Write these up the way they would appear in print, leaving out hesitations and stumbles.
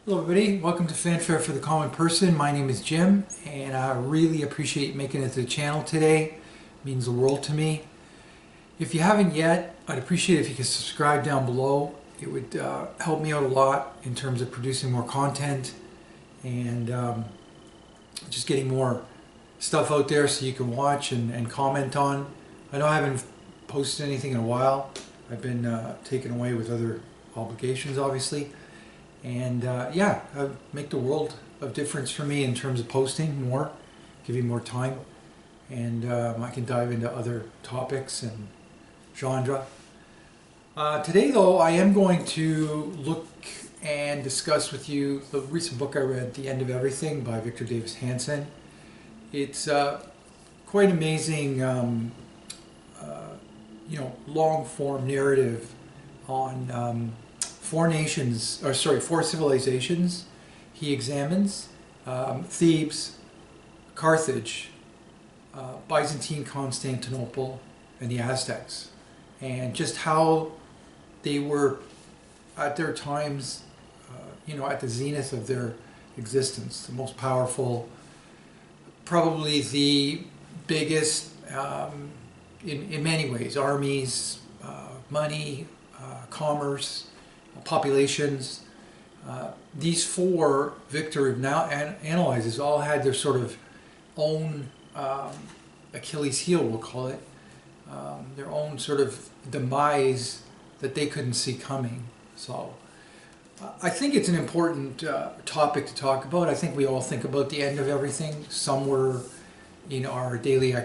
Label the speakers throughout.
Speaker 1: Hello everybody, welcome to Fanfare for the Common Person. My name is Jim and I really appreciate making it to the channel today. It means the world to me. If you haven't yet, I'd appreciate it if you could subscribe down below. It would help me out a lot in terms of producing more content and just getting more stuff out there so you can watch and comment on. I know I haven't posted anything in a while. I've been taken away with other obligations obviously. And yeah, make the world of difference for me in terms of posting more, give you more time, and I can dive into other topics and genre. Today though, I am going to look and discuss with you the recent book I read, The End of Everything by Victor Davis Hanson. It's quite amazing, long form narrative on four civilizations he examines: Thebes, Carthage, Byzantium, Constantinople, and the Aztecs, and just how they were at their times, at the zenith of their existence, the most powerful, probably the biggest, in many ways, armies, money, commerce, populations. These four Victor now analyzes all had their sort of own Achilles heel, we'll call it, their own sort of demise that they couldn't see coming. So I think it's an important topic to talk about. I think we all think about the end of everything somewhere in our daily,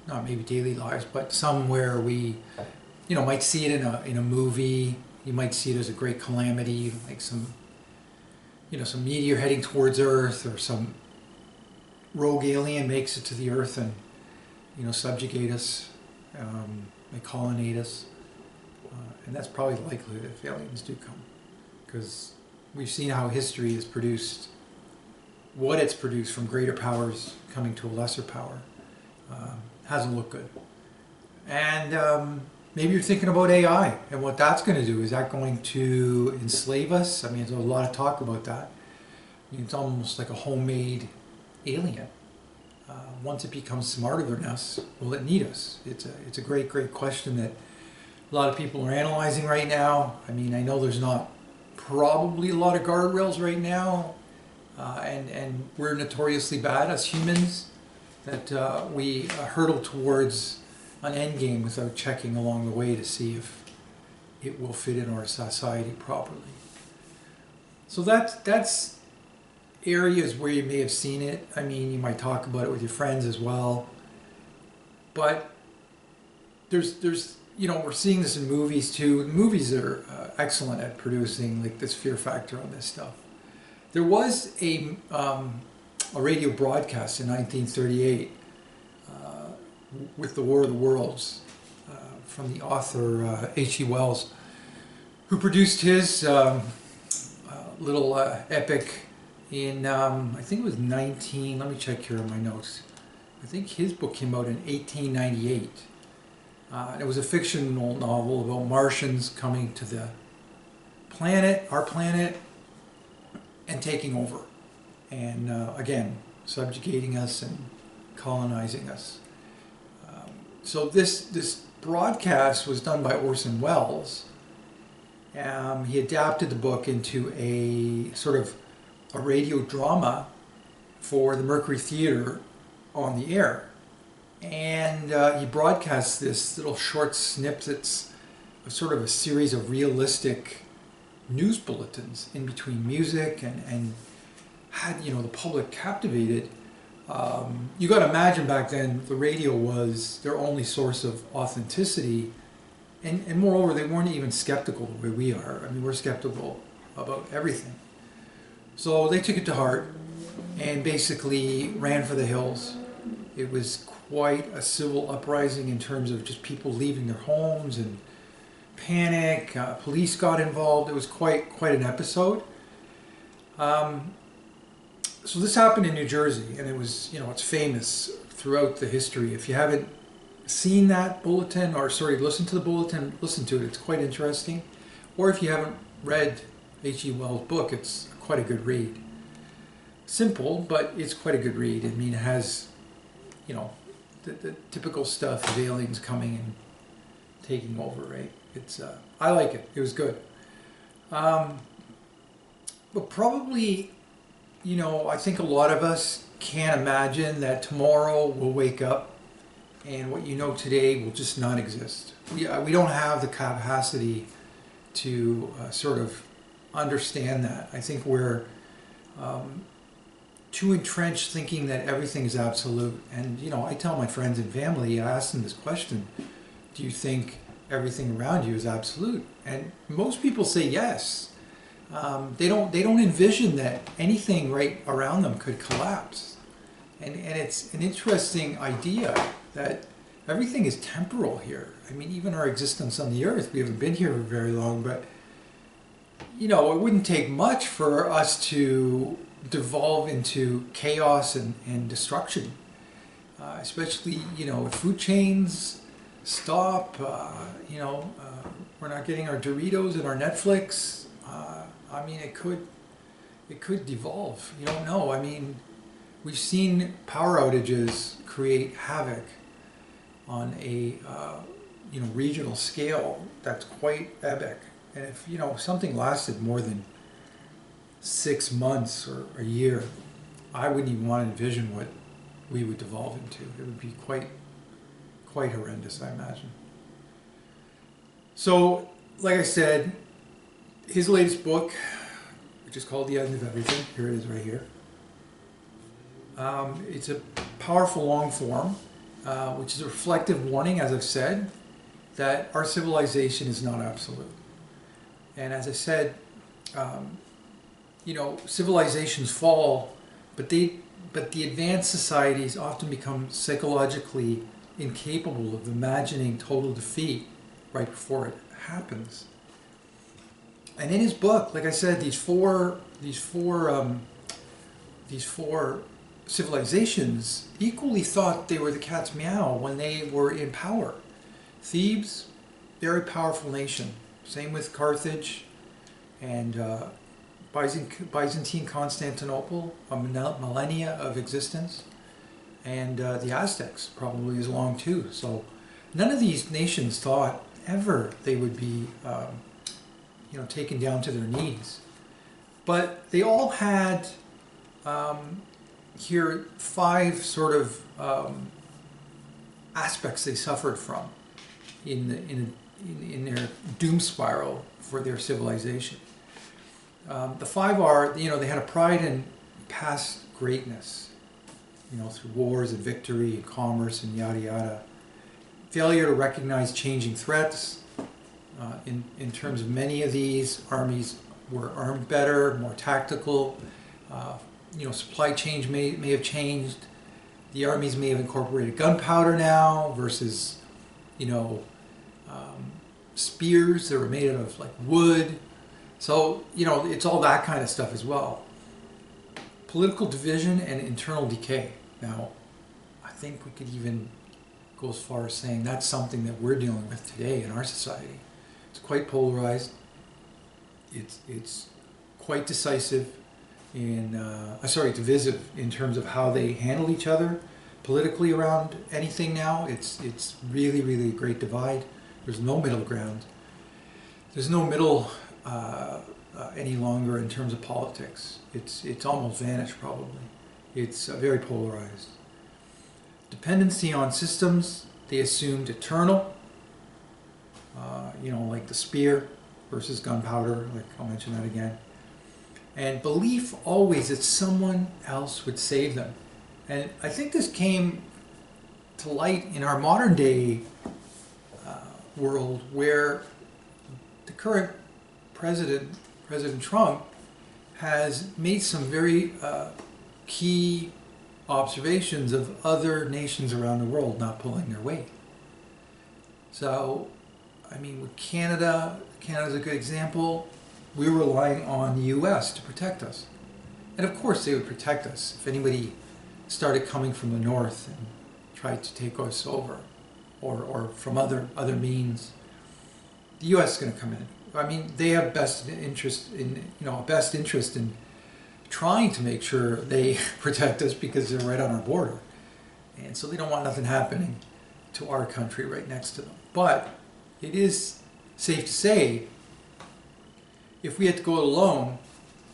Speaker 1: not maybe daily lives, but somewhere we might see it in a movie. You might see it as a great calamity, like some meteor heading towards Earth, or some rogue alien makes it to the Earth and, subjugate us, they colonate us. And that's probably the likelihood if aliens do come. Because we've seen how history has produced what it's produced from greater powers coming to a lesser power. Hasn't looked good. And maybe you're thinking about AI and what that's going to do. Is that going to enslave us? I mean, there's a lot of talk about that. I mean, it's almost like a homemade alien. Once it becomes smarter than us, will it need us? It's a great question that a lot of people are analyzing right now. I mean, I know there's not probably a lot of guardrails right now, and we're notoriously bad as humans, that we hurtle towards an end game without checking along the way to see if it will fit in our society properly. So that's areas where you may have seen it. I mean, you might talk about it with your friends as well. But there's we're seeing this in movies too. Movies are excellent at producing like this fear factor on this stuff. There was a radio broadcast in 1938 with the War of the Worlds from the author H.G. Wells, who produced his little epic in I think it was let me check here on my notes. I think his book came out in 1898. It was a fictional novel about Martians coming to the planet, our planet, and taking over, and again subjugating us and colonizing us. So this broadcast was done by Orson Welles. He adapted the book into a sort of a radio drama for the Mercury Theater on the air. And he broadcast this little short snippets of sort of a series of realistic news bulletins in between music, and had the public captivated. You got to imagine back then the radio was their only source of authenticity, and moreover they weren't even skeptical the way we are. I mean, we're skeptical about everything. So they took it to heart and basically ran for the hills. It was quite a civil uprising in terms of just people leaving their homes and panic. Police got involved. It was quite an episode. So this happened in New Jersey, and it was, it's famous throughout the history. If you haven't seen that bulletin, or listened to the bulletin, listen to it. It's quite interesting. Or if you haven't read H.G. Wells' book, it's quite a good read. Simple, but it's quite a good read. I mean, it has, you know, the typical stuff of aliens coming and taking over, right? It's I like it. It was good. But probably, you know, I think a lot of us can't imagine that tomorrow we'll wake up and what you know today will just not exist. We don't have the capacity to sort of understand that. I think we're too entrenched thinking that everything is absolute. And, you know, I tell my friends and family, I ask them this question: do you think everything around you is absolute? And most people say yes. They don't envision that anything right around them could collapse. And it's an interesting idea that everything is temporal here. I mean, even our existence on the earth, we haven't been here for very long, but, you know, it wouldn't take much for us to devolve into chaos and destruction. Especially, you know, if food chains stop, you know, we're not getting our Doritos and our Netflix. I mean, it could devolve. You don't know. I mean, we've seen power outages create havoc on a you know, regional scale that's quite epic. And if, you know, something lasted more than 6 months or a year, I wouldn't even want to envision what we would devolve into. It would be quite horrendous, I imagine. So, like I said, his latest book, which is called The End of Everything, here it is right here. It's a powerful long form, which is a reflective warning, as I've said, that our civilization is not absolute. And as I said, you know, civilizations fall, but the advanced societies often become psychologically incapable of imagining total defeat right before it happens. And in his book, like I said, these four civilizations equally thought they were the cat's meow when they were in power. Thebes, very powerful nation. Same with Carthage and Byzantine Constantinople, a millennia of existence. And the Aztecs probably as long too. So none of these nations thought ever they would be you know, taken down to their knees. But they all had here 5 sort of aspects they suffered from in their doom spiral for their civilization. The 5 are, you know, they had a pride in past greatness, you know, through wars and victory and commerce and yada yada. Failure to recognize changing threats. In terms of many of these, armies were armed better, more tactical. You know, supply chains may have changed. The armies may have incorporated gunpowder now versus, you know, spears that were made out of like wood. So, you know, it's all that kind of stuff as well. Political division and internal decay. Now, I think we could even go as far as saying that's something that we're dealing with today in our society. It's quite polarized. It's quite decisive in, divisive in terms of how they handle each other politically around anything now. It's really, really a great divide. There's no middle ground. There's no middle any longer in terms of politics. It's almost vanished probably. It's very polarized. Dependency on systems they assumed eternal. You know, like the spear versus gunpowder, like I'll mention that again. And belief always that someone else would save them. And I think this came to light in our modern day world, where the current President Trump, has made some very key observations of other nations around the world not pulling their weight. So, I mean, with Canada's a good example. We're relying on the U.S. to protect us. And of course they would protect us if anybody started coming from the north and tried to take us over, or from other means. The U.S. is going to come in. I mean, they have best interest in trying to make sure they protect us because they're right on our border. And so they don't want nothing happening to our country right next to them. But it is safe to say, if we had to go it alone,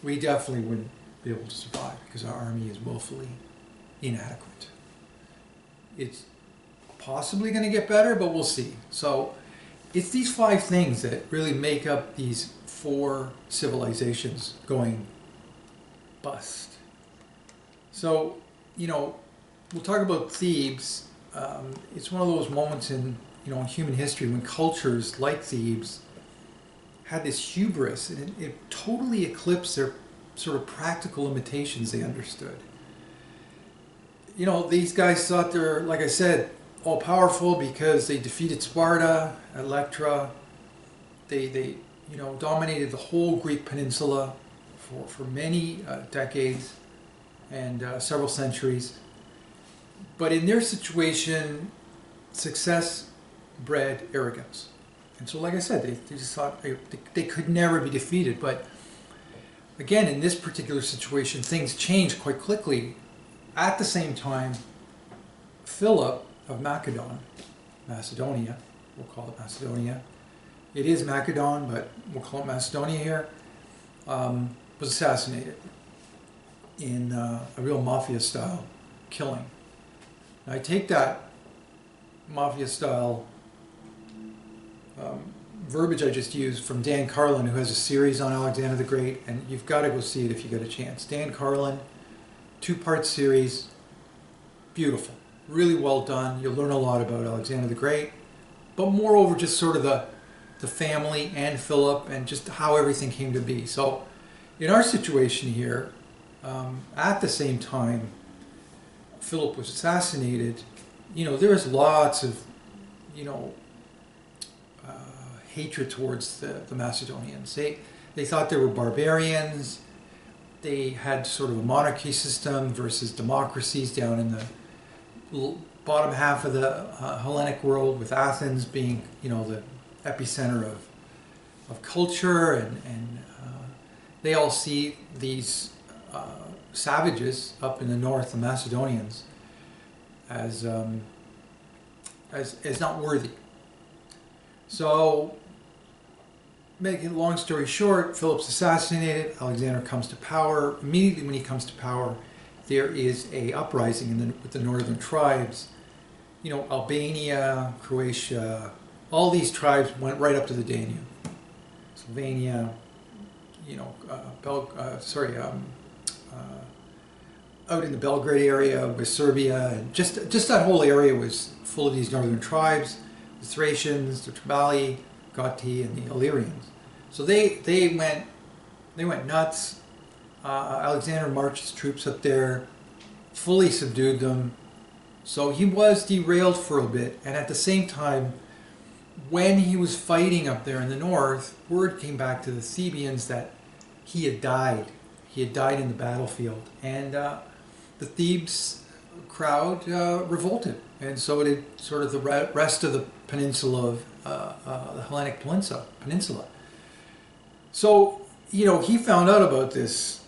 Speaker 1: we definitely wouldn't be able to survive because our army is woefully inadequate. It's possibly going to get better, but we'll see. So it's these 5 things that really make up these 4 civilizations going bust. So, we'll talk about Thebes. It's one of those moments in human history when cultures like Thebes had this hubris, and it totally eclipsed their sort of practical limitations they understood. These guys thought they're, like I said, all powerful because they defeated Sparta, Electra. They dominated the whole Greek peninsula for many decades and several centuries. But in their situation, success bred arrogance. And so, like I said, they just thought they could never be defeated. But again, in this particular situation, things changed quite quickly. At the same time, Philip of Macedonia, we'll call it Macedonia. It is Macedon, but we'll call it Macedonia here, was assassinated in a real mafia-style killing. Now, I take that mafia-style verbiage I just used from Dan Carlin, who has a series on Alexander the Great, and you've got to go see it if you get a chance. Dan Carlin, 2-part series, beautiful, really well done. You'll learn a lot about Alexander the Great, but moreover, just sort of the family and Philip and just how everything came to be. So, in our situation here, at the same time Philip was assassinated, there was lots of, hatred towards the Macedonians. They thought they were barbarians. They had sort of a monarchy system versus democracies down in the bottom half of the Hellenic world, with Athens being, the epicenter of culture, and they all see these savages up in the north, the Macedonians, as not worthy. So, making a long story short, Philip's assassinated. Alexander comes to power. Immediately when he comes to power, there is a uprising with the northern tribes. Albania, Croatia, all these tribes went right up to the Danube. Slovenia, out in the Belgrade area with Serbia, and just that whole area was full of these northern tribes, the Thracians, the Tribali, Goti, and the Illyrians. So they went nuts. Alexander marched his troops up there, fully subdued them. So he was derailed for a bit, and at the same time, when he was fighting up there in the north, word came back to the Thebians that he had died. He had died in the battlefield, and the Thebes crowd revolted, and so did sort of the rest of the peninsula of the Hellenic Peninsula. So, he found out about this,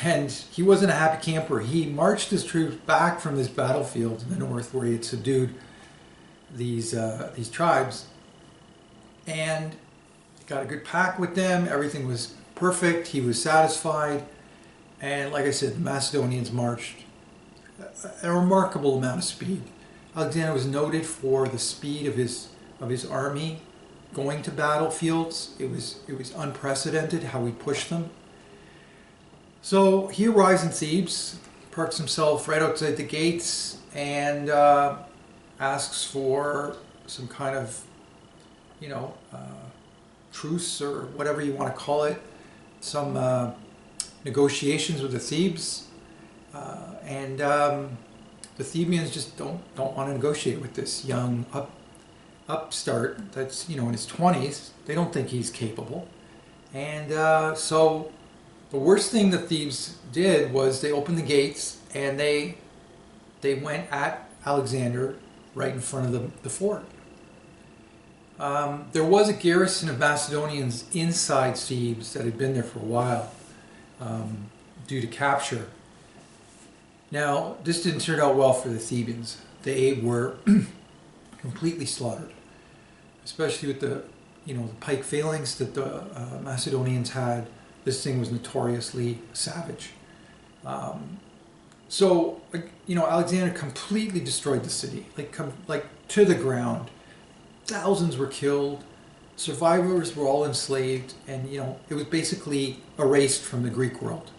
Speaker 1: and he wasn't a happy camper. He marched his troops back from this battlefield in the north where he had subdued these tribes, and got a good pack with them. Everything was perfect. He was satisfied, and like I said, the Macedonians marched a remarkable amount of speed. Alexander was noted for the speed of his army going to battlefields. It was unprecedented how he pushed them. So he arrives in Thebes, parks himself right outside the gates, and asks for some kind of, truce or whatever you want to call it, some negotiations with the Thebes, and the Thebians just don't want to negotiate with this young upstart that's in his 20s. They don't think he's capable, and so the worst thing the Thebes did was they opened the gates and they went at Alexander right in front of the fort. There was a garrison of Macedonians inside Thebes that had been there for a while due to capture. Now, this didn't turn out well for the Thebans. They were completely slaughtered, especially with the pike phalanx that the Macedonians had. This thing was notoriously savage. So Alexander completely destroyed the city, like to the ground. Thousands were killed. Survivors were all enslaved, and it was basically erased from the Greek world,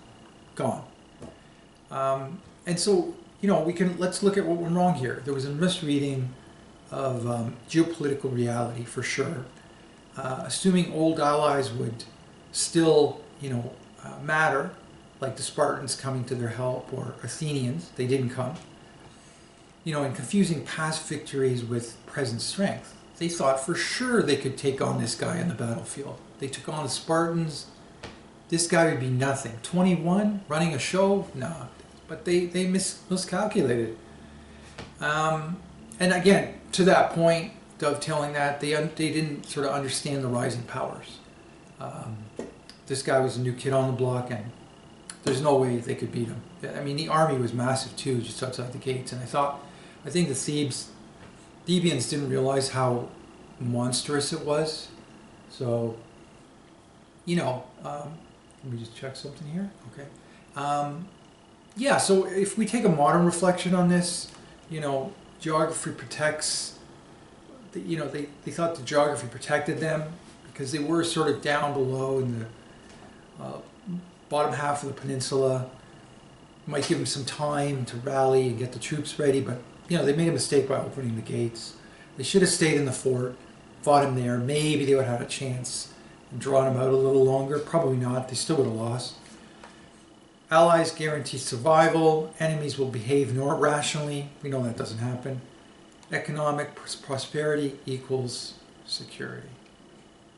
Speaker 1: gone. And so let's look at what went wrong here. There was a misreading of geopolitical reality for sure. Assuming old allies would still matter, like the Spartans coming to their help or Athenians, they didn't come. And confusing past victories with present strength. They thought for sure they could take on this guy on the battlefield. They took on the Spartans. This guy would be nothing. 21, running a show? No. But they miscalculated. And again, to that point, dovetailing that, they didn't sort of understand the rising powers. This guy was a new kid on the block, and there's no way they could beat him. I mean, the army was massive too, just outside the gates. And I think the Thebians didn't realize how monstrous it was. So, let me just check something here. Okay. Yeah, so if we take a modern reflection on this, geography protects, they thought the geography protected them because they were sort of down below in the bottom half of the peninsula. Might give them some time to rally and get the troops ready, but they made a mistake by opening the gates. They should have stayed in the fort, fought him there. Maybe they would have had a chance and drawn him out a little longer. Probably not. They still would have lost. Allies guarantee survival. Enemies will behave rationally. We know that doesn't happen. Economic prosperity equals security.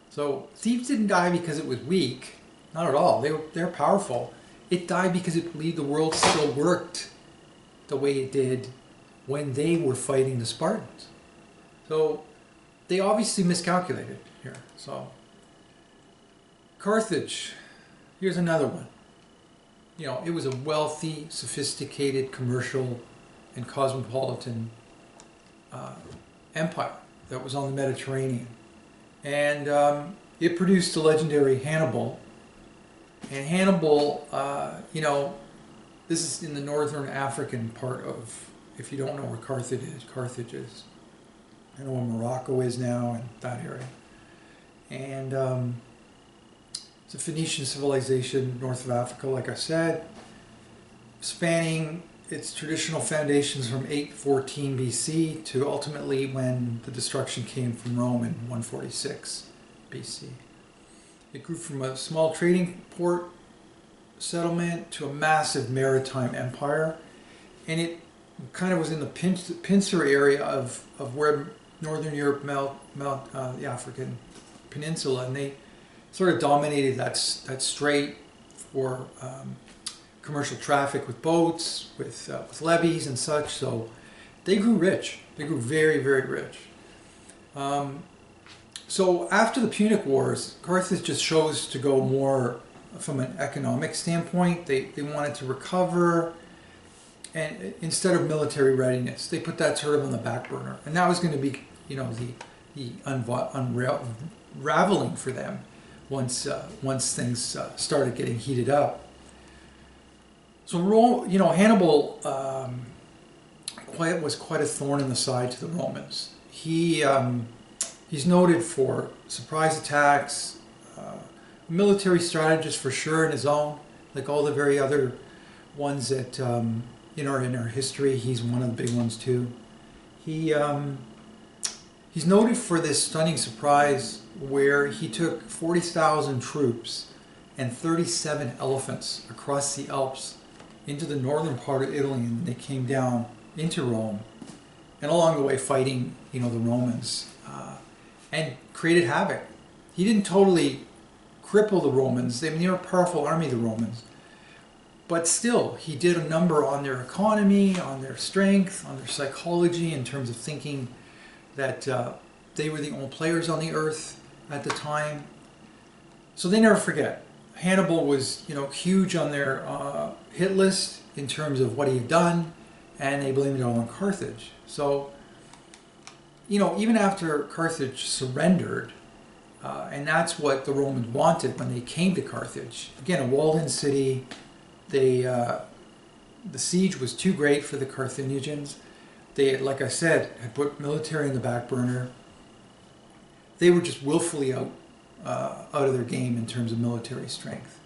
Speaker 1: So Thebes didn't die because it was weak. Not at all. They're powerful. It died because it believed the world still worked the way it did when they were fighting the Spartans. So they obviously miscalculated here. So Carthage, here's another one. It was a wealthy, sophisticated, commercial, and cosmopolitan empire that was on the Mediterranean. And it produced the legendary Hannibal. And Hannibal, this is in the northern African part of, if you don't know where Carthage is. I know where Morocco is now and that area. And it's a Phoenician civilization north of Africa, like I said, spanning its traditional foundations from 814 BC to ultimately when the destruction came from Rome in 146 BC. It grew from a small trading port settlement to a massive maritime empire, and it kind of was in the pincer area of where Northern Europe met the African peninsula, and they sort of dominated that strait for commercial traffic with boats, with levies and such. So they grew rich. They grew very, very rich. So after the Punic Wars, Carthage just chose to go more from an economic standpoint. They wanted to recover, and instead of military readiness, they put that sort of on the back burner. And that was going to be, the unraveling for them once things started getting heated up. So Hannibal was quite a thorn in the side to the Romans. He's noted for surprise attacks, military strategist for sure in his own, like all the very other ones that in our history. He's one of the big ones too. He's noted for this stunning surprise where he took 40,000 troops and 37 elephants across the Alps into the northern part of Italy, and they came down into Rome, and along the way fighting, the Romans, and created havoc. He didn't totally cripple the Romans. They were a powerful army, the Romans, but still, he did a number on their economy, on their strength, on their psychology, in terms of thinking that They were the only players on the earth at the time. So they never forget. Hannibal was, huge on their hit list in terms of what he had done, and they blamed it all on Carthage. So, even after Carthage surrendered, and that's what the Romans wanted when they came to Carthage. Again, a walled-in city. The siege was too great for the Carthaginians. They, like I said, had put military in the back burner. They were just willfully out of their game in terms of military strength.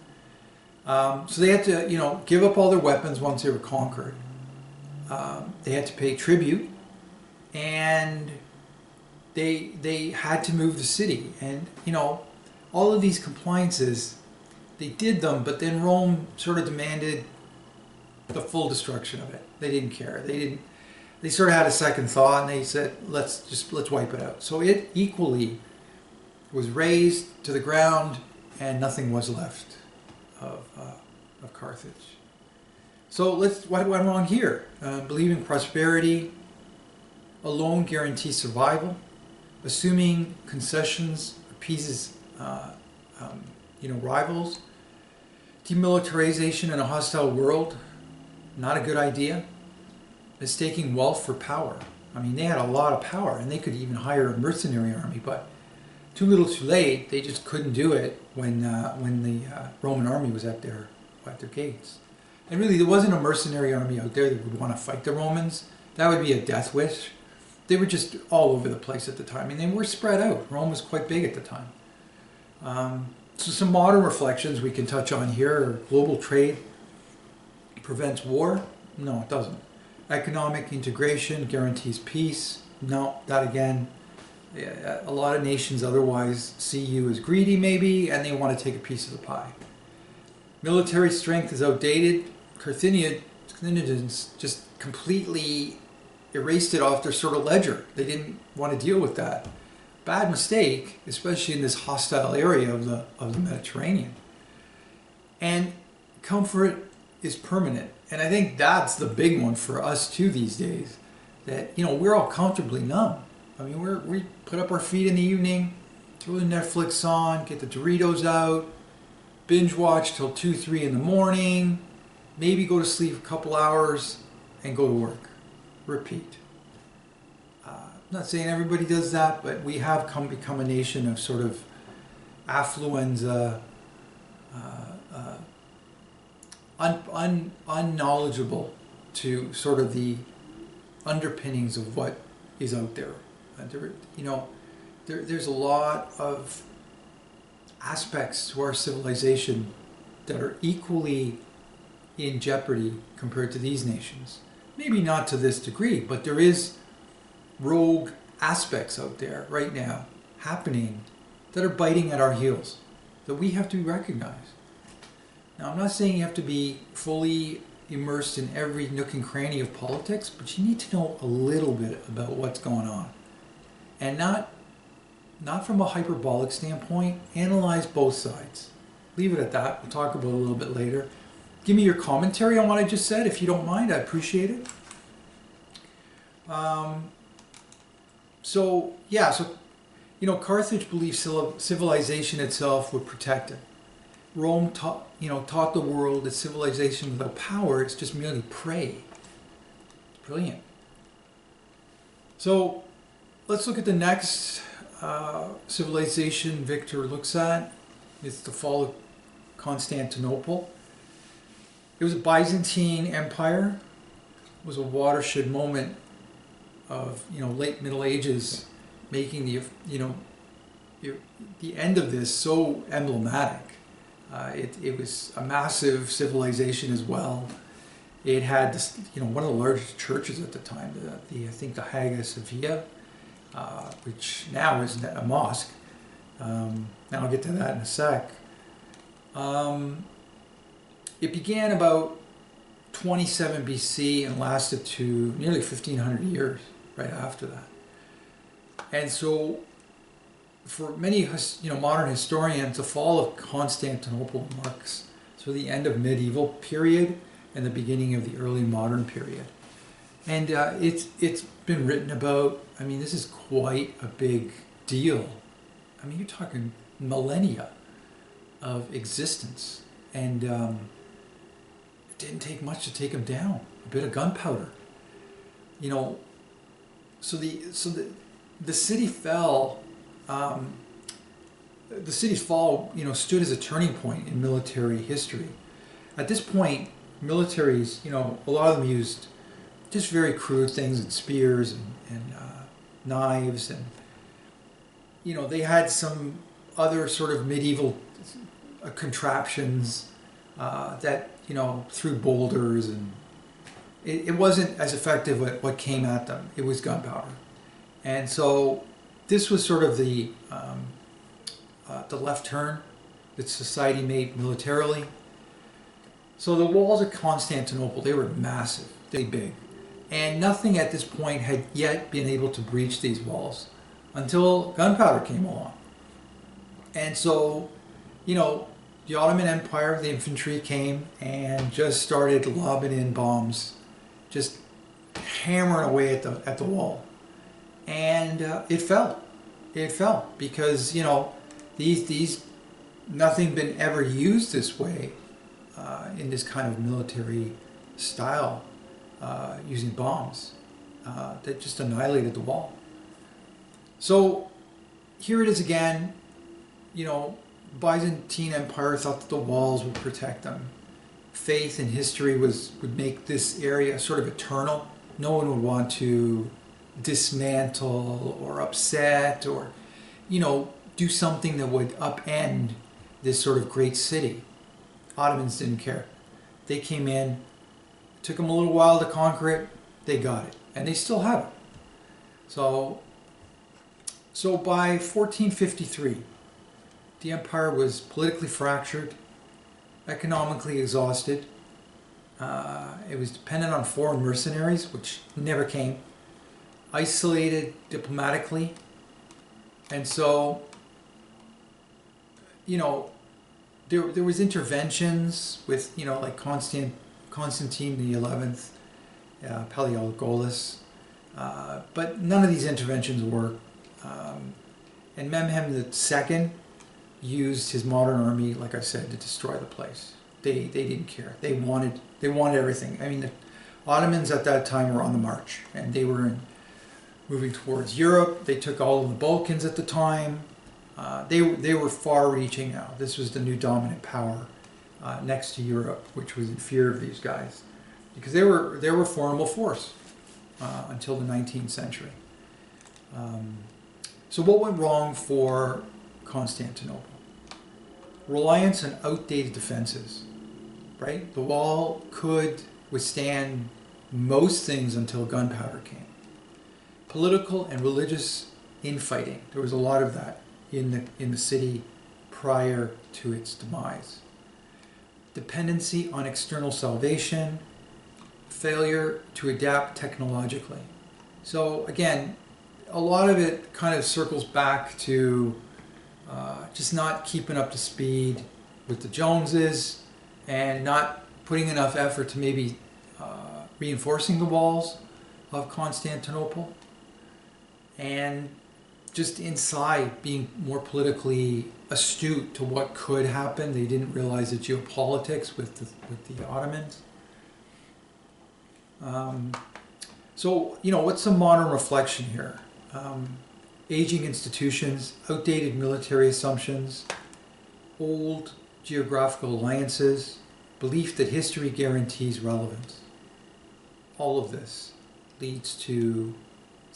Speaker 1: So they had to, give up all their weapons once they were conquered. They had to pay tribute, and they had to move the city. And, all of these compliances, they did them, but then Rome sort of demanded the full destruction of it. They didn't care. They sort of had a second thought, and they said, let's wipe it out. So it equally was razed to the ground, and nothing was left of Carthage. So what went wrong here? Believing prosperity alone guarantees survival, assuming concessions appeases rivals, demilitarization in a hostile world, not a good idea. Mistaking wealth for power. I mean, they had a lot of power, and they could even hire a mercenary army, but too little too late. They just couldn't do it when the Roman army was at their gates. And really, there wasn't a mercenary army out there that would want to fight the Romans. That would be a death wish. They were just all over the place at the time, and they were spread out. Rome was quite big at the time. So some modern reflections we can touch on here are global trade prevents war? No, it doesn't. Economic integration guarantees peace? No, that again, a lot of nations otherwise see you as greedy maybe, and they want to take a piece of the pie. Military strength is outdated. Carthaginians just completely erased it off their sort of ledger. They didn't want to deal with that. Bad mistake, especially in this hostile area of the Mediterranean. And comfort is permanent. And I think that's the big one for us too these days. That, we're all comfortably numb. I mean, we put up our feet in the evening, throw the Netflix on, get the Doritos out, binge watch till 2, 3 in the morning, maybe go to sleep a couple hours, and go to work. Repeat. I'm not saying everybody does that, but we have become a nation of sort of affluenza, unknowledgeable to sort of the underpinnings of what is out there. There's a lot of aspects to our civilization that are equally in jeopardy compared to these nations. Maybe not to this degree, but there is rogue aspects out there right now happening that are biting at our heels that we have to recognize. Now, I'm not saying you have to be fully immersed in every nook and cranny of politics, but you need to know a little bit about what's going on. And not from a hyperbolic standpoint, analyze both sides. Leave it at that. We'll talk about it a little bit later. Give me your commentary on what I just said, if you don't mind. I appreciate it. Carthage believed civilization itself would protect it. Rome taught the world that civilization without power is just merely prey. Brilliant. So let's look at the next civilization Victor looks at. It's the fall of Constantinople. It was a Byzantine Empire. It was a watershed moment of late Middle Ages, making the end of this so emblematic. It was a massive civilization as well. It had this, one of the largest churches at the time, I think the Hagia Sophia, which now is a mosque. And I'll get to that in a sec. It began about 27 BC and lasted to nearly 1,500 years right after that. And so, for many modern historians, the fall of Constantinople marks the end of medieval period and the beginning of the early modern period. And it's been written about. I mean, this is quite a big deal. I mean, you're talking millennia of existence, and it didn't take much to take them down. A bit of gunpowder, you know. So the city fell. The city's fall, you know, stood as a turning point in military history. At this point, militaries, you know, a lot of them used just very crude things and spears and knives, and you know, they had some other sort of medieval contraptions that, you know, threw boulders, and it wasn't as effective what came at them. It was gunpowder. And so this was sort of the left turn that society made militarily. So the walls of Constantinople, they were massive, they big. And nothing at this point had yet been able to breach these walls until gunpowder came along. And so, you know, the Ottoman Empire, the infantry came and just started lobbing in bombs, just hammering away at the wall. And it fell. It fell because, you know, these nothing been ever used this way in this kind of military style, using bombs that just annihilated the wall. So here it is again. You know, Byzantine Empire thought that the walls would protect them. Faith in history would make this area sort of eternal. No one would want to dismantle or upset or, you know, do something that would upend this sort of great city. Ottomans didn't care. They came in, it took them a little while to conquer it, they got it, and they still have it. So by 1453, the empire was politically fractured, economically exhausted. It was dependent on foreign mercenaries, which never came, isolated diplomatically, and so, you know, there was interventions with, you know, like Constantine the 11th, Palaiologos, but none of these interventions worked. And Mehmed II used his modern army, like I said, to destroy the place. They didn't care. They wanted everything. I mean, the Ottomans at that time were on the march, and they were moving towards Europe. They took all of the Balkans at the time. They were far-reaching now. This was the new dominant power next to Europe, which was in fear of these guys, because they were a formidable force until the 19th century. So what went wrong for Constantinople? Reliance on outdated defenses, right? The wall could withstand most things until gunpowder came. Political and religious infighting. There was a lot of that in the city prior to its demise. Dependency on external salvation, failure to adapt technologically. So again, a lot of it kind of circles back to just not keeping up to speed with the Joneses and not putting enough effort to maybe reinforcing the walls of Constantinople, and just inside being more politically astute to what could happen. They didn't realize the geopolitics with the Ottomans. So, you know, what's the modern reflection here? Aging institutions, outdated military assumptions, old geographical alliances, belief that history guarantees relevance. All of this leads to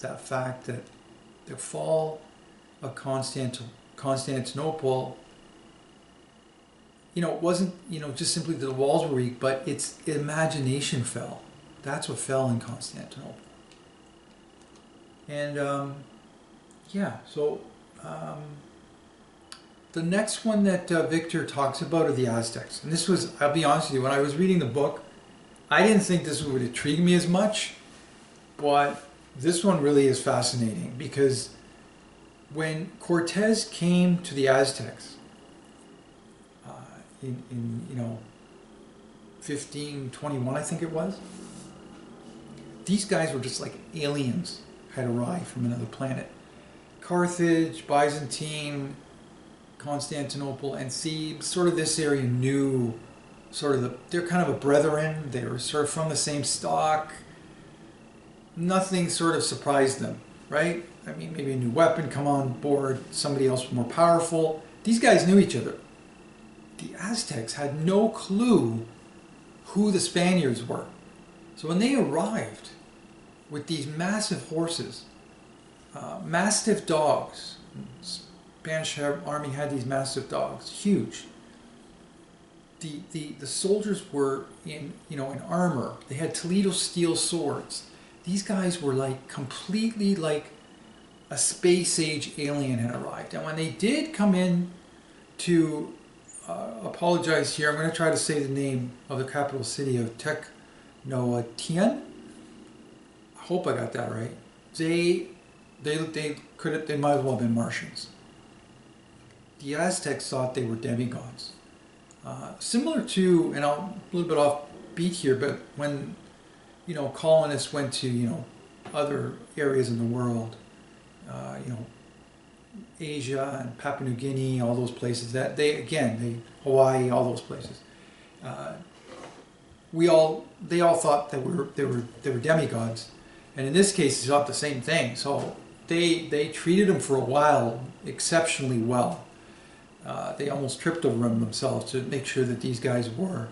Speaker 1: that fact that the fall of Constantinople, you know, it wasn't, you know, just simply that the walls were weak, but its imagination fell. That's what fell in Constantinople. And the next one that Victor talks about are the Aztecs. And this was, I'll be honest with you, when I was reading the book, I didn't think this would intrigue me as much, but this one really is fascinating, because when Cortez came to the Aztecs in 1521, I think it was, these guys were just like aliens had arrived from another planet. Carthage, Byzantium, Constantinople, and Thebes, sort of this area knew sort of they're kind of a brethren. They were sort of from the same stock. Nothing sort of surprised them, right? I mean, maybe a new weapon come on board, somebody else more powerful. These guys knew each other. The Aztecs had no clue who the Spaniards were. So when they arrived with these massive horses, mastiff dogs, Spanish army had these mastiff dogs, huge. The soldiers were in armor. They had Toledo steel swords. These guys were like completely like a space age alien had arrived. And when they did come in to apologize here, I'm going to try to say the name of the capital city of Tenochtitlan. I hope I got that right. They might as well have been Martians. The Aztecs thought they were demigods. Similar to, and I'm a little bit off beat here, but when colonists went to other areas in the world, Asia and Papua New Guinea, all those places, Hawaii, all those places. They all thought that they were demigods, and in this case, it's not the same thing. So they treated them for a while exceptionally well. They almost tripped over them themselves to make sure that these guys were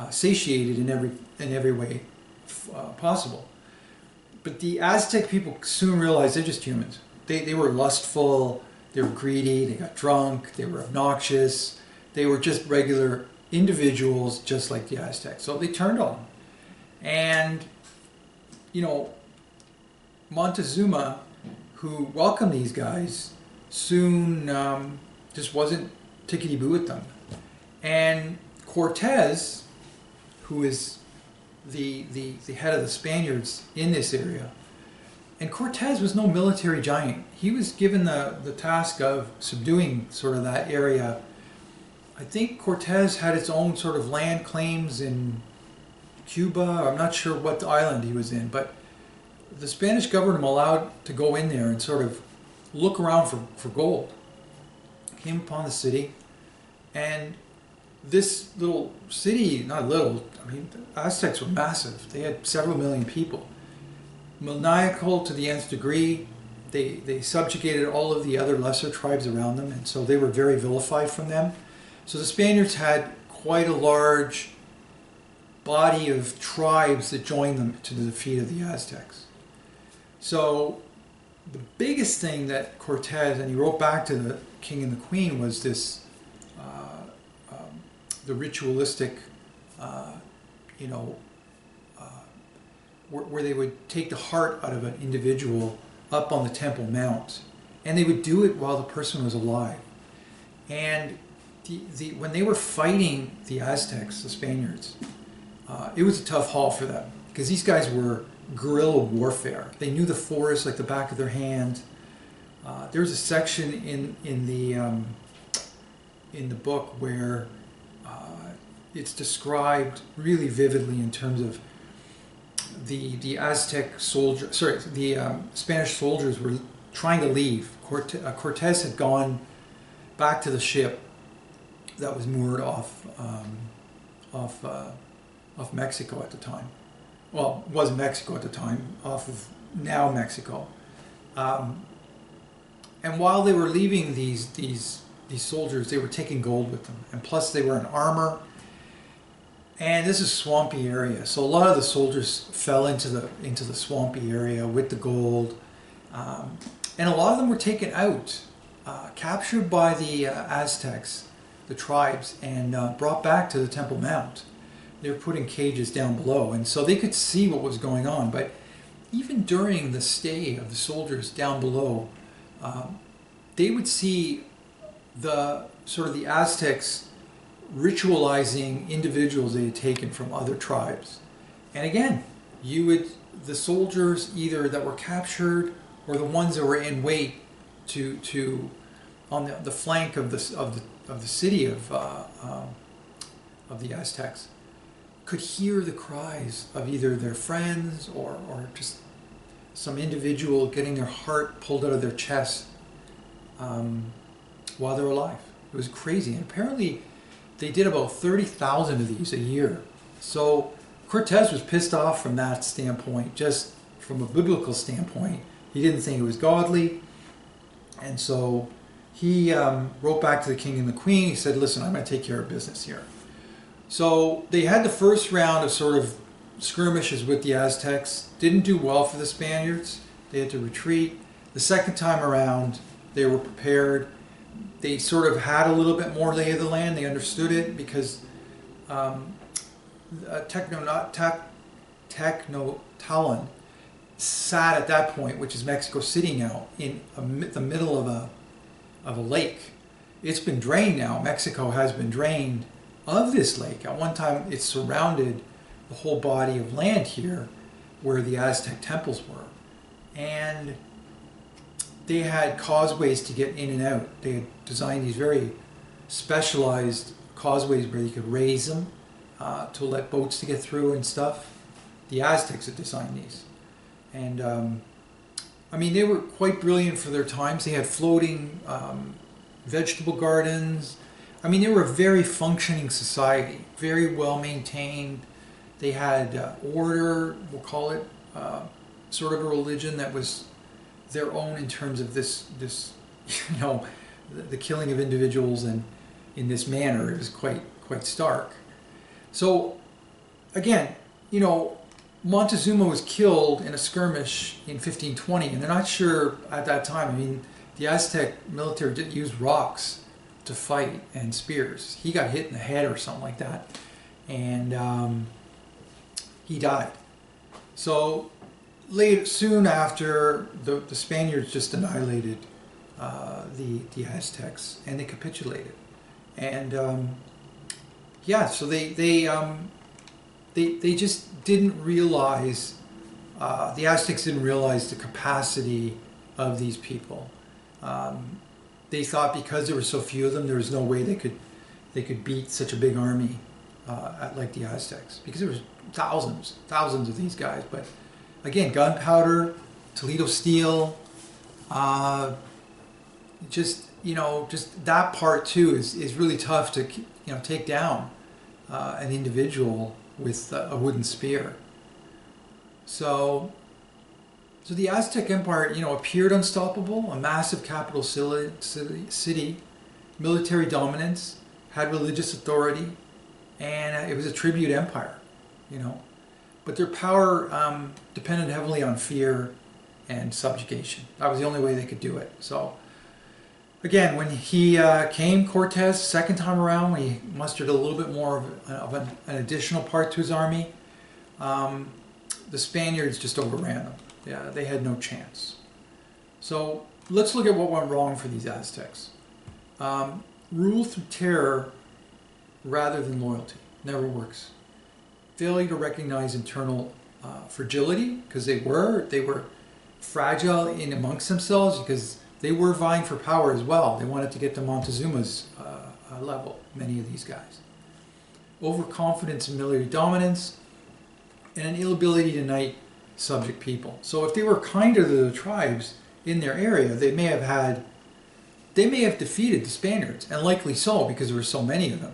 Speaker 1: satiated in every way possible. But the Aztec people soon realized they're just humans. They were lustful, they were greedy, they got drunk, they were obnoxious, they were just regular individuals just like the Aztecs. So they turned on them. And, Montezuma, who welcomed these guys, soon just wasn't tickety-boo with them. And Cortez, who is the head of the Spaniards in this area, and Cortez was no military giant. He was given the task of subduing sort of that area. I think Cortez had its own sort of land claims in Cuba. I'm not sure what island he was in, but the Spanish governed him allowed to go in there and sort of look around for gold. Came upon the city, and this little city, not little, I mean, the Aztecs were massive. They had several million people. Maniacal to the nth degree. They subjugated all of the other lesser tribes around them, and so they were very vilified from them. So the Spaniards had quite a large body of tribes that joined them to the defeat of the Aztecs. So the biggest thing that Cortez, and he wrote back to the king and the queen, was this, the ritualistic, where they would take the heart out of an individual up on the Temple Mount, and they would do it while the person was alive. And when they were fighting the Aztecs, the Spaniards, it was a tough haul for them because these guys were guerrilla warfare. They knew the forest like the back of their hand. There's a section in the book where it's described really vividly in terms of the Aztec soldier, the Spanish soldiers were trying to leave. Cortez had gone back to the ship that was moored off Mexico at the time. Well, it wasn't Mexico at the time, off of now Mexico. And while they were leaving these soldiers, they were taking gold with them, and plus they were in armor. And this is a swampy area, so a lot of the soldiers fell into the swampy area with the gold, and a lot of them were taken out, captured by the Aztecs, the tribes, and brought back to the Temple Mount. They were put in cages down below, and so they could see what was going on. But even during the stay of the soldiers down below, they would see the Aztecs ritualizing individuals they had taken from other tribes. And again, the soldiers either that were captured or the ones that were in wait to on the flank of the city of the Aztecs, could hear the cries of either their friends or just some individual getting their heart pulled out of their chest while they're alive. It was crazy. And apparently they did about 30,000 of these a year. So Cortez was pissed off from that standpoint, just from a biblical standpoint. He didn't think it was godly. And so he wrote back to the king and the queen. He said, listen, I'm going to take care of business here. So they had the first round of sort of skirmishes with the Aztecs. Didn't do well for the Spaniards. They had to retreat. The second time around, they were prepared. They sort of had a little bit more lay of the land. They understood it because Tenochtitlan sat at that point, which is Mexico City now, in the middle of a lake. It's been drained now. Mexico has been drained of this lake. At one time, it surrounded the whole body of land here where the Aztec temples were. And they had causeways to get in and out. They had designed these very specialized causeways where you could raise them to let boats to get through and stuff. The Aztecs had designed these. And I mean, they were quite brilliant for their times. They had floating vegetable gardens. I mean, they were a very functioning society, very well maintained. They had order, we'll call it, sort of a religion that was their own in terms of this you know, the killing of individuals and in this manner. It was quite stark. So again, you know, Montezuma was killed in a skirmish in 1520, and they're not sure at that time. I mean, the Aztec military did use rocks to fight and spears. He got hit in the head or something like that, and he died. So soon after, the Spaniards just annihilated the Aztecs, and they capitulated. And yeah, so they just didn't realize, the Aztecs didn't realize the capacity of these people. They thought because there were so few of them, there was no way they could beat such a big army like the Aztecs, because there was thousands of these guys. But again, gunpowder, Toledo steel, just that part too is really tough to take down an individual with a wooden spear. So the Aztec Empire, appeared unstoppable, a massive capital city, military dominance, had religious authority, and it was a tribute empire, But their power depended heavily on fear and subjugation. That was the only way they could do it. So again, when he came, Cortez, second time around, when he mustered a little bit more of an additional part to his army, the Spaniards just overran them. Yeah, they had no chance. So let's look at what went wrong for these Aztecs. Rule through terror rather than loyalty never works. Failure to recognize internal fragility, because they were fragile in amongst themselves, because they were vying for power as well. They wanted to get to Montezuma's level, many of these guys. Overconfidence in military dominance, and an inability to unite subject people. So if they were kinder to the tribes in their area, they may have defeated the Spaniards, and likely so, because there were so many of them.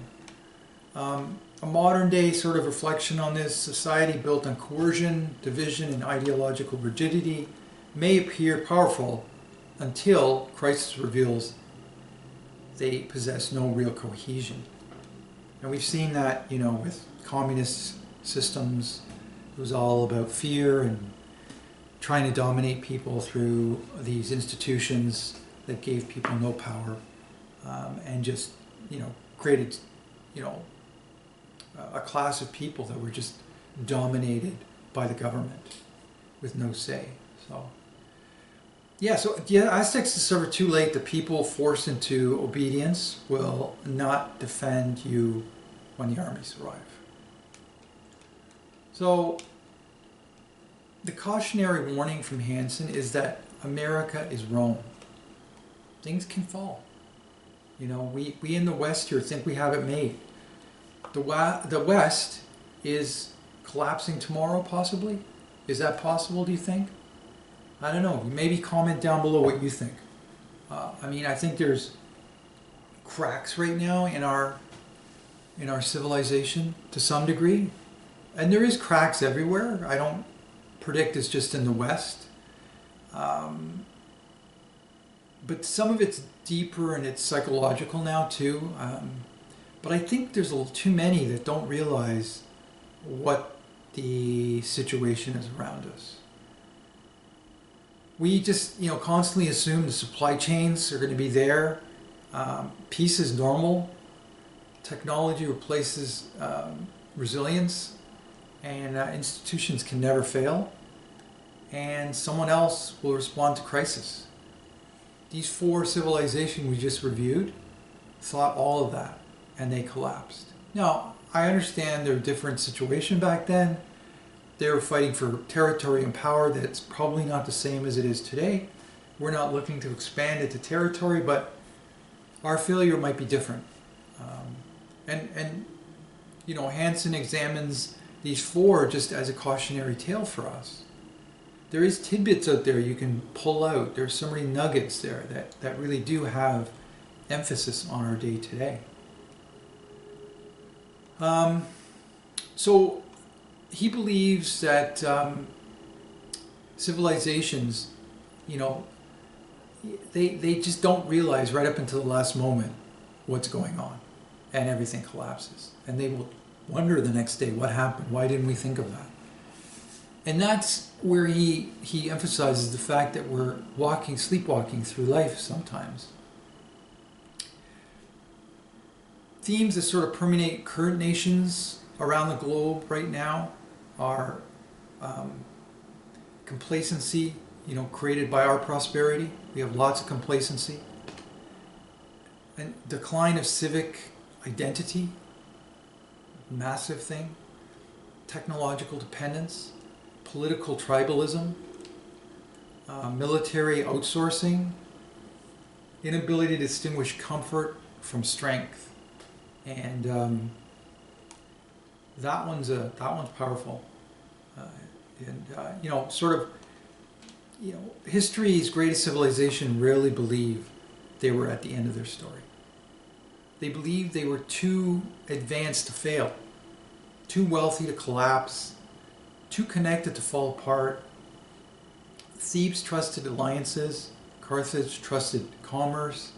Speaker 1: A modern day sort of reflection on this society built on coercion, division, and ideological rigidity may appear powerful until crisis reveals they possess no real cohesion. And we've seen that, with communist systems. It was all about fear and trying to dominate people through these institutions that gave people no power, and just, created, a class of people that were just dominated by the government with no say. So the Aztecs discovered too late that people forced into obedience will not defend you when the armies arrive. So the cautionary warning from Hanson is that America is Rome. Things can fall. We in the West here think we have it made. The West is collapsing tomorrow, possibly? Is that possible, do you think? I don't know. Maybe comment down below what you think. I mean, I think there's cracks right now in our civilization to some degree. And there is cracks everywhere. I don't predict it's just in the West. But some of it's deeper and it's psychological now too. But I think there's a little too many that don't realize what the situation is around us. We just, constantly assume the supply chains are going to be there. Peace is normal. Technology replaces resilience, and institutions can never fail. And someone else will respond to crisis. These 4 civilizations we just reviewed thought all of that, and they collapsed. Now, I understand their different situation back then. They were fighting for territory and power that's probably not the same as it is today. We're not looking to expand it to territory, but our failure might be different. Hanson examines these 4 just as a cautionary tale for us. There is tidbits out there you can pull out. There's so many nuggets there that really do have emphasis on our day today. So he believes that civilizations, they just don't realize right up until the last moment what's going on, and everything collapses. And they will wonder the next day, what happened? Why didn't we think of that? And that's where he emphasizes the fact that we're sleepwalking through life sometimes. Themes that sort of permeate current nations around the globe right now are complacency, created by our prosperity. We have lots of complacency. And decline of civic identity, massive thing. Technological dependence, political tribalism, military outsourcing, inability to distinguish comfort from strength. And that one's powerful. History's greatest civilization rarely believed they were at the end of their story. They believed they were too advanced to fail, too wealthy to collapse, too connected to fall apart. Thebes trusted alliances, Carthage trusted commerce,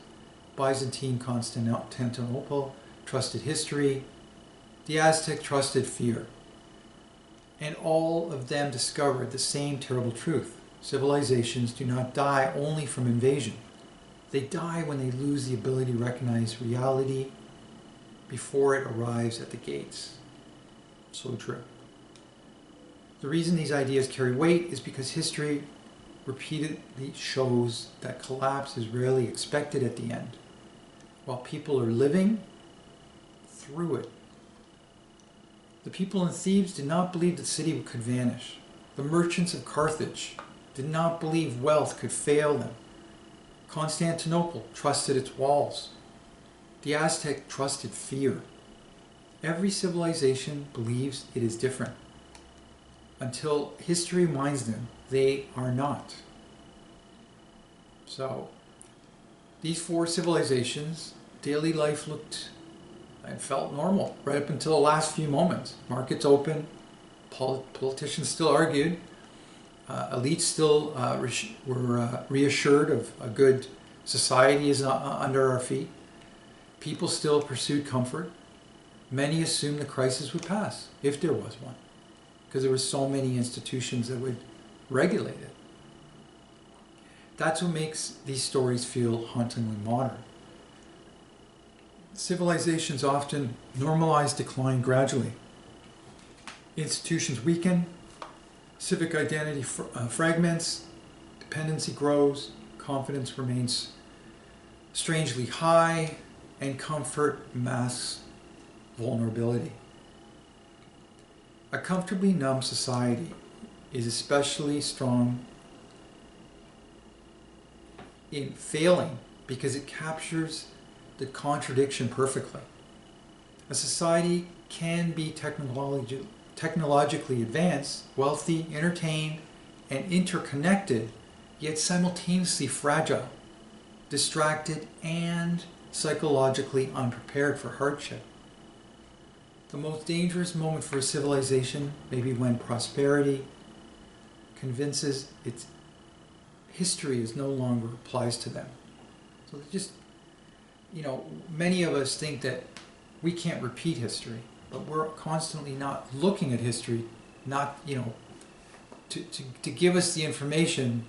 Speaker 1: Byzantine Constantinople trusted history, the Aztec trusted fear. And all of them discovered the same terrible truth. Civilizations do not die only from invasion. They die when they lose the ability to recognize reality before it arrives at the gates. So true. The reason these ideas carry weight is because history repeatedly shows that collapse is rarely expected at the end, while people are living through it. The people in Thebes did not believe the city could vanish. The merchants of Carthage did not believe wealth could fail them. Constantinople trusted its walls. The Aztec trusted fear. Every civilization believes it is different, until history reminds them they are not. So, these 4 civilizations, daily life looked and felt normal right up until the last few moments. Markets open, politicians still argued, elites still were reassured of a good society is under our feet. People still pursued comfort. Many assumed the crisis would pass, if there was one, because there were so many institutions that would regulate it. That's what makes these stories feel hauntingly modern. Civilizations often normalize decline gradually. Institutions weaken, civic identity fragments, dependency grows, confidence remains strangely high, and comfort masks vulnerability. A comfortably numb society is especially strong in failing because it captures the contradiction perfectly. A society can be technologically advanced, wealthy, entertained, and interconnected, yet simultaneously fragile, distracted, and psychologically unprepared for hardship. The most dangerous moment for a civilization may be when prosperity convinces its history is no longer applies to them. So just, many of us think that we can't repeat history, but we're constantly not looking at history, not, to give us the information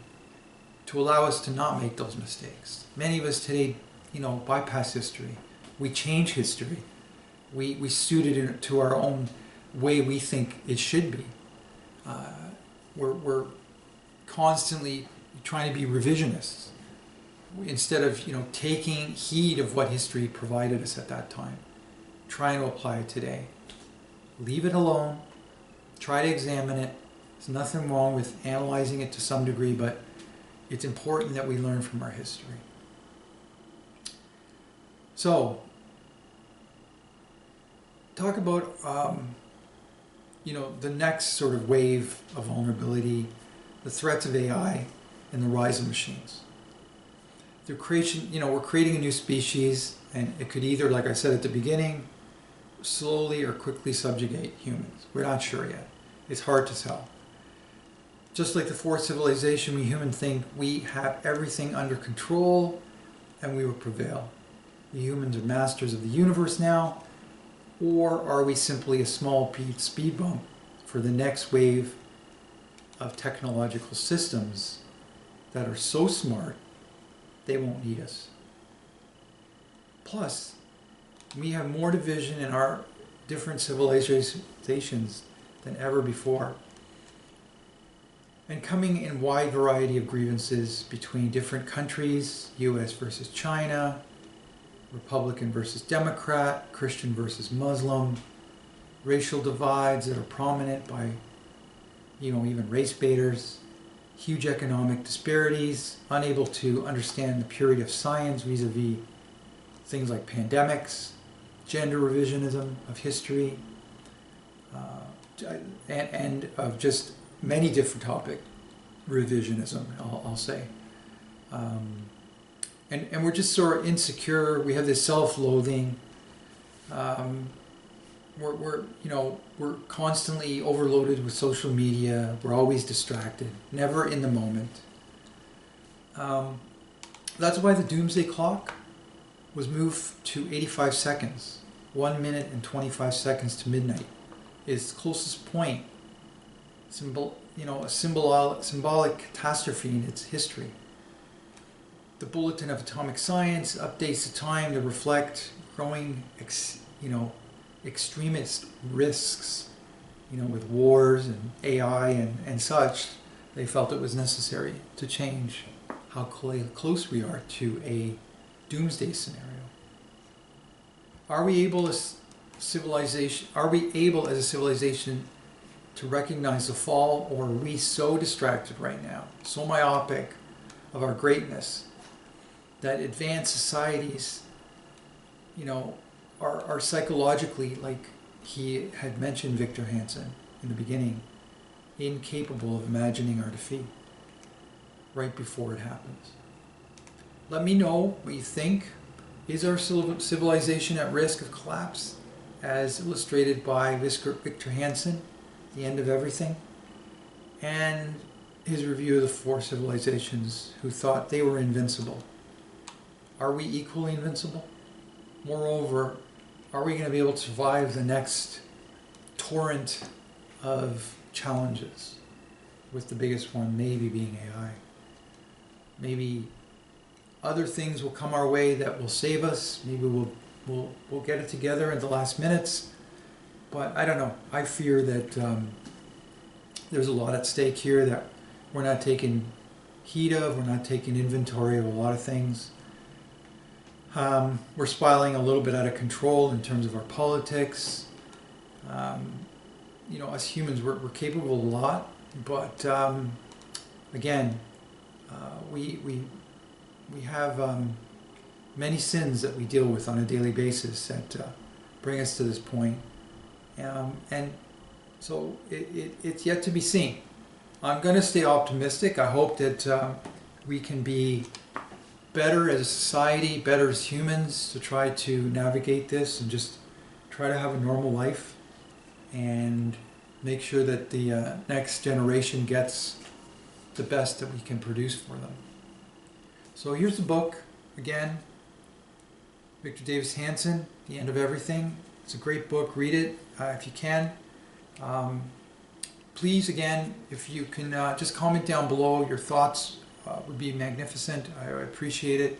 Speaker 1: to allow us to not make those mistakes. Many of us today, bypass history. We change history. We suit it to our own way we think it should be. We're constantly trying to be revisionists instead of taking heed of what history provided us at that time, trying to apply it today. Leave it alone. Try to examine it. There's nothing wrong with analyzing it to some degree, but it's important that we learn from our history. So, talk about the next sort of wave of vulnerability, the threats of AI, and the rise of machines. The creation, we're creating a new species, and it could either, like I said at the beginning, slowly or quickly subjugate humans. We're not sure yet. It's hard to tell. Just like the fourth civilization, we humans think we have everything under control and we will prevail. The humans are masters of the universe now, or are we simply a small speed bump for the next wave of technological systems that are so smart they won't need us? Plus, we have more division in our different civilizations than ever before, and coming in wide variety of grievances between different countries, US versus China, Republican versus Democrat, Christian versus Muslim, racial divides that are prominent by, even race baiters, huge economic disparities, unable to understand the purity of science vis-a-vis things like pandemics, gender revisionism of history, and of just many different topics, revisionism, I'll say. And we're just sort of insecure. We have this self-loathing. We're constantly overloaded with social media. We're always distracted, never in the moment. That's why the doomsday clock was moved to 85 seconds, 1 minute and 25 seconds to midnight. Its closest point, a symbolic catastrophe in its history. The Bulletin of Atomic Science updates the time to reflect growing, extremist risks, with wars and AI and such. They felt it was necessary to change how close we are to a doomsday scenario. Are we able as a civilization to recognize the fall, or are we so distracted right now, so myopic of our greatness, that advanced societies, are psychologically, like he had mentioned, Victor Hanson, in the beginning, incapable of imagining our defeat right before it happens? Let me know what you think. Is our civilization at risk of collapse, as illustrated by Victor Hanson, The End of Everything, and his review of the four civilizations who thought they were invincible? Are we equally invincible? Moreover, are we going to be able to survive the next torrent of challenges, with the biggest one maybe being AI? Maybe other things will come our way that will save us. Maybe we'll get it together in the last minutes. But I don't know. I fear that there's a lot at stake here that we're not taking heed of. We're not taking inventory of a lot of things. We're spiraling a little bit out of control in terms of our politics. Us humans, we're capable of a lot, but again, we have many sins that we deal with on a daily basis that bring us to this point. And So it's yet to be seen. I'm going to stay optimistic. I hope that we can be better as a society, better as humans, to try to navigate this and just try to have a normal life and make sure that the next generation gets the best that we can produce for them. So here's the book again, Victor Davis Hanson, The End of Everything. It's a great book. Read it if you can. Please, again, if you can just comment down below your thoughts, would be magnificent. I appreciate it.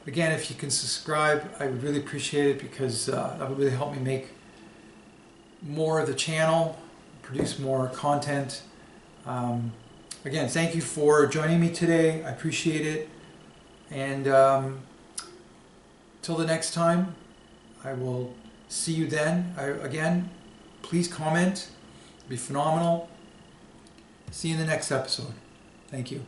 Speaker 1: Again, if you can subscribe, I would really appreciate it, because that would really help me make more of the channel, produce more content. Again, thank you for joining me today. I appreciate it. And till the next time, I will see you then. Again, please comment. It'd be phenomenal. See you in the next episode. Thank you.